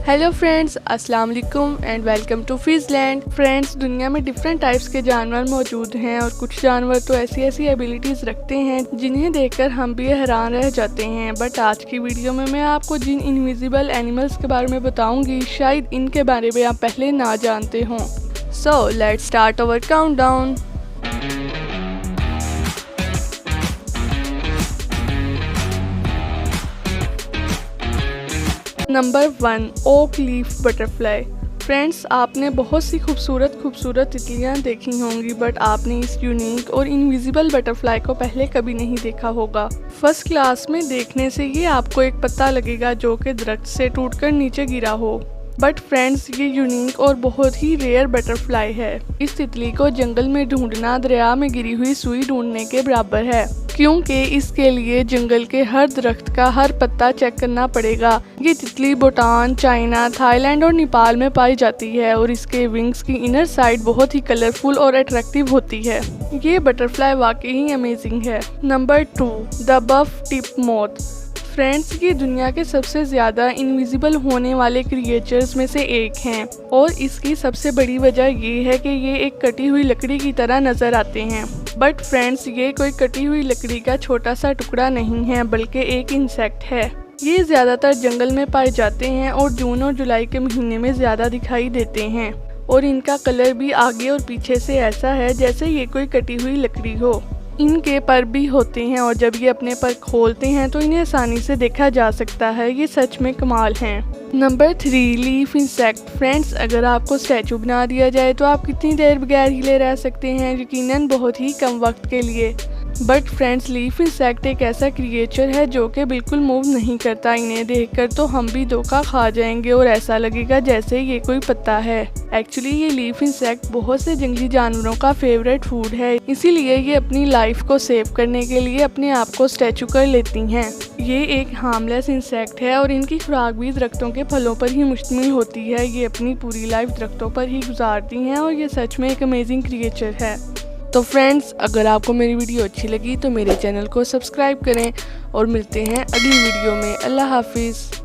Hello friends, अस्सलाम वालेकुम and welcome to फिज़लैंड। Friends, दुनिया में डिफरेंट टाइप्स के जानवर मौजूद हैं और कुछ जानवर तो ऐसी ऐसी एबिलिटीज़ रखते हैं जिन्हें देखकर हम भी हैरान रह जाते हैं। बट आज की वीडियो में मैं आपको जिन इनविजिबल एनिमल्स के बारे में बताऊंगी, शायद इनके बारे में आप पहले ना जानते हों। So let's start our countdown. Number 1, oak leaf butterfly. Friends, आपने बहुत सी खूबसूरत तितलियां देखी होंगी, बट आपने इस यूनिक और इनविजिबल बटरफ्लाई को पहले कभी नहीं देखा होगा। फर्स्ट क्लास में देखने से ये आपको एक पत्ता लगेगा जो कि दरख्त से टूटकर नीचे गिरा हो। बट फ्रेंड्स, ये यूनिक और बहुत ही रेयर बटरफ्लाई है। इस तितली को जंगल में ढूंढना दरिया में गिरी हुई सुई ढूंढने के बराबर है, क्योंकि इसके लिए जंगल के हर दरख्त का हर पत्ता चेक करना पड़ेगा। ये तितली भूटान, चाइना, थाईलैंड और नेपाल में पाई जाती है और इसके विंग्स की इनर साइड बहुत ही कलरफुल और अट्रैक्टिव होती है। ये बटरफ्लाई वाकई ही अमेजिंग है। Number 2, the buff tip moth. Friends, ये दुनिया के सबसे ज़्यादा इनविजिबल होने वाले क्रिएचर्स में से एक हैं और इसकी सबसे बड़ी वजह ये है कि ये एक कटी हुई लकड़ी की तरह नज़र आते हैं। बट फ्रेंड्स, ये कोई कटी हुई लकड़ी का छोटा सा टुकड़ा नहीं है, बल्कि एक इंसेक्ट है। ये ज़्यादातर जंगल में पाए जाते हैं और जून और जुलाई के महीने में ज़्यादा दिखाई देते हैं और इनका कलर भी आगे और पीछे से ऐसा है जैसे ये कोई कटी हुई लकड़ी हो। इनके पर भी होते हैं और जब ये अपने पर खोलते हैं तो इन्हें आसानी से देखा जा सकता है। ये सच में कमाल हैं। Number 3, leaf insect. फ्रेंड्स, अगर आपको स्टैचू बना दिया जाए तो आप कितनी देर बगैर हिले रह सकते हैं? यकीनन बहुत ही कम वक्त के लिए। बट फ्रेंड्स, लीफ इंसेक्ट एक ऐसा क्रिएचर है जो कि बिल्कुल मूव नहीं करता। इन्हें देखकर तो हम भी धोखा खा जाएंगे और ऐसा लगेगा जैसे ये कोई पत्ता है। एक्चुअली ये लीफ इंसेक्ट बहुत से जंगली जानवरों का फेवरेट फूड है, इसीलिए ये अपनी लाइफ को सेव करने के लिए अपने आप को स्टैचू कर लेती हैं। ये एक हार्मलेस इंसेक्ट है और इनकी खुराक भी दरख्तों के फलों पर ही मुश्तमिल होती है। ये अपनी पूरी लाइफ दरख्तों पर ही गुजारती हैं और ये सच में एक अमेजिंग क्रिएचर है। तो फ्रेंड्स, अगर आपको मेरी वीडियो अच्छी लगी तो मेरे चैनल को सब्सक्राइब करें और मिलते हैं अगली वीडियो में। अल्लाह हाफिज़।